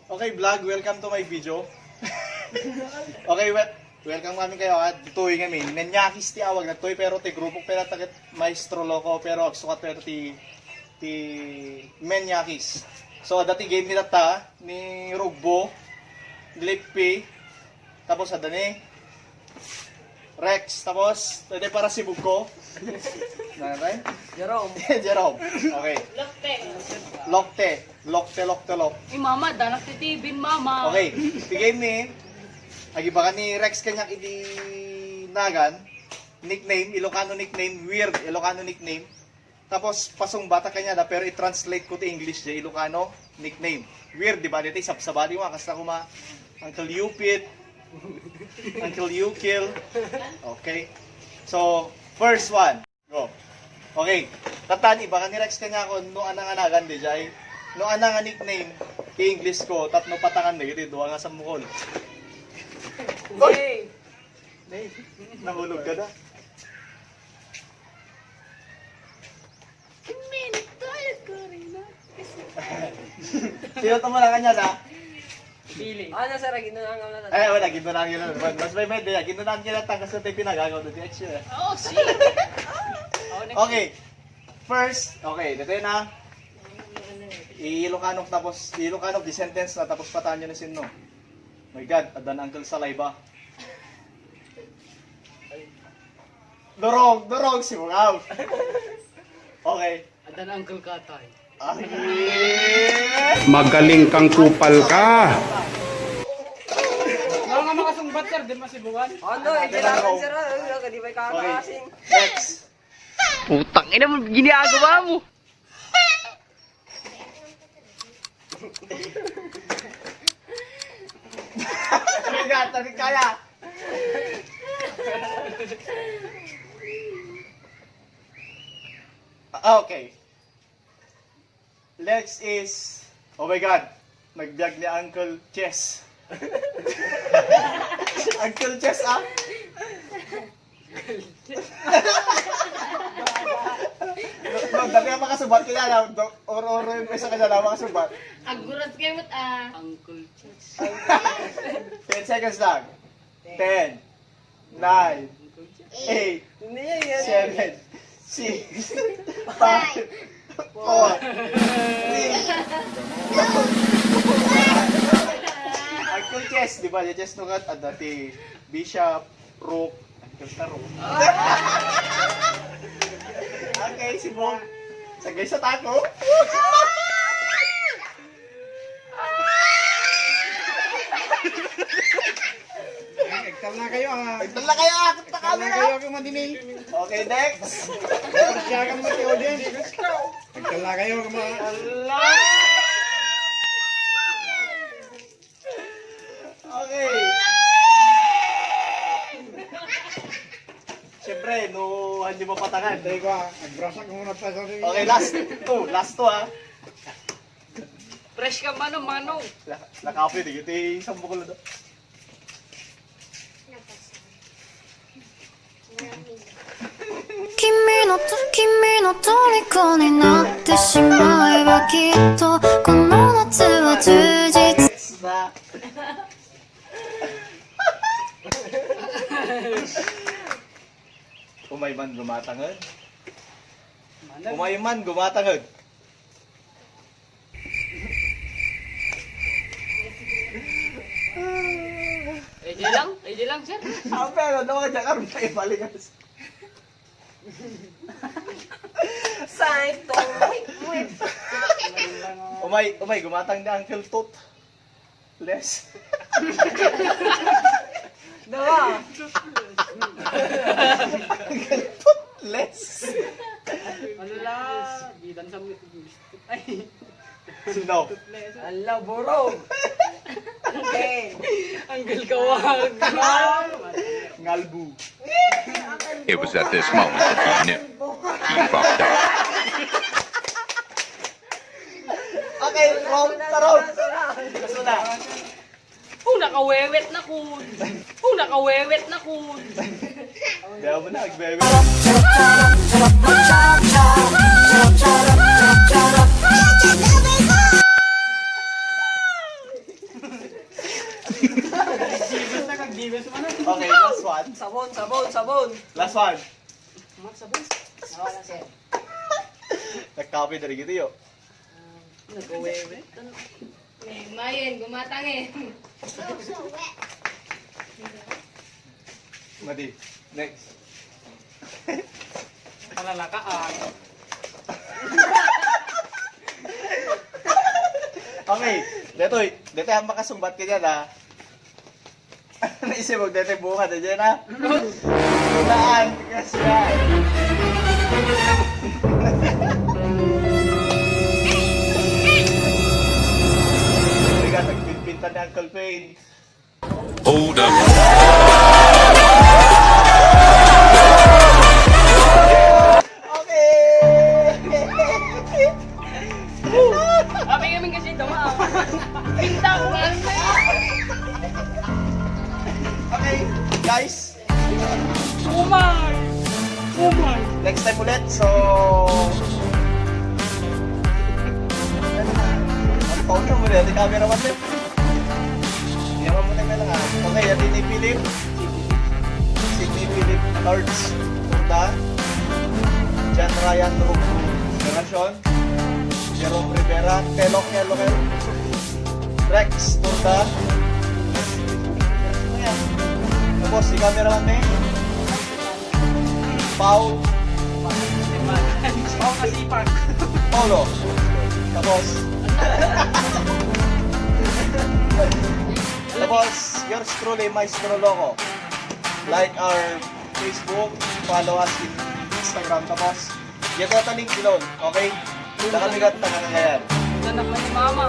Okay, vlog, welcome to my video. Okay, welcome kami kayo at tutoy kami. Nanyakis ti awag na toy pero ti grupo pero tagat maestro loko pero agsukat pero ti Menyakis. So dati game ni tata ni Rugbo, Glippy, tapos ada ni Rex, tapos pwede para si Bugko. Nanay? Jerome. Jerome. Okay. Lokte. Mama, danak titibin, mama. Okay. Bigay ni agibakan ni Rex kanya idi nagan nickname, Ilocano nickname, weird Ilocano nickname. Tapos pasong bata kanya da pero i-translate ko to English di Ilocano nickname. Weird di ba dito sabsabali mo kasta ko ma Uncle Yupit, Uncle Yukil. Okay. So, first one. Go. Okay. Tatani baka ni Rex kanya ko no anang anagan di jay. No anang nickname ti English ko tatno patangan di duwa nga sa mukol. Hey. Nahulog ka na. Sino to mo lang kanya na? Pili. Ano sir, ginunangaw na Eh, wala, ginunang yun. Mas may may day, ginunang yun lang kasi tayo pinagagaw doon. Extra. Oh, si. Okay. First, okay, dito yun na. Ilocano tapos, Ilocano, di sentence na tapos pataan nyo na sino. My God, adan Uncle Salayba. Dorog, si Mungaw. Okay. Adan Uncle Katay. Magaling kang kupal ka. Wala nga makasungbat, sir. Di masibukan. Ano, kailangan sir, di ba kakasing? Next. Putang ina mo, ginagawa mo. Tarik kaya. Okay. Next is, oh my God, nag-vlog ni Uncle Chess. Uncle Chess, ah? No, dati ang makasubat kaya na, oro yung pesa kanya na makasubat. Ang gurat kayo mo, Uncle Chess. 10 seconds lang. 10, 9, 8, Hindi yan. 7, 6, 5, 4, 3, Uncle Chess, di ba? Yung Chess nungat, at dati Bishop, Rook, Uncle Taro. Okay, si Bong. Sagay sa tako. Ektal na kayo ah. Dala kayo, akit na Ektal na camera. kayo kung madini. Okay, next. Siya kang mati audience. Ektal na kayo kung Okay. Siyempre, no, hindi mo patangan. Hindi ko ah. Nagbrasak muna pa sa rin. Okay, last two ah. Fresh ka, mano. Nakapoy, di kita isang bukol na. 君の虜になってしまえばきっとこの夏は充実 Next na. Umay man gumatangad. Umay man gumatangad. Ay, di lang, sir. Ah, pero daw ka dyan karoon tayo balikas. Saito. Umay, gumatang na Uncle Tot. Less. Dawa. Uncle Tot, less. Ano la? Gidan sa ay. Sino? Ala, buro. Okay. Uncle Kawag. Ngalbu. It was at this moment that he knew he fucked up. Okay, tarong. Gusto na. Nakawewet na kun. Nakawewet na kun. Kaya mo na, nagbebe. nag-defense man na. Okay, last one. Sabon, sabon, sabon. Last one. Mat sabon. Wala sir. Nag-copy na rin gitu yun. Nag-wewet. Mayen, gumatangin. Mati. Next. Palalakaan. Okay, detoy. Detoy ang makasumbat ka dyan, ha? Naisip mo, detoy buka na dyan, ha? Tulaan, tigas yan. Tiga, nagpinpinta ni Uncle Payne. Hold up. Okay! Sabi kami kasi daw. Pinta ko lang. Okay, guys. Umay! Umay! Next time ulit, so... Ang phone mo rin, di camera man din. Yaman mo na lang ha. Okay, yan din ni Philip. Sidney Philip Lords. Turda. John Ryan Relacion. Jerome Rivera. Telok Yellow. Rex Turda. Ayan. Tapos, si camera man din. Pau. Pao kasipag. Paulo. Tapos. Tapos, yours truly, Maestro Loco. Like our Facebook, follow us in Instagram. Tapos, yung link below, okay? Nakaligat na nga ngayon. Anak na ni mama.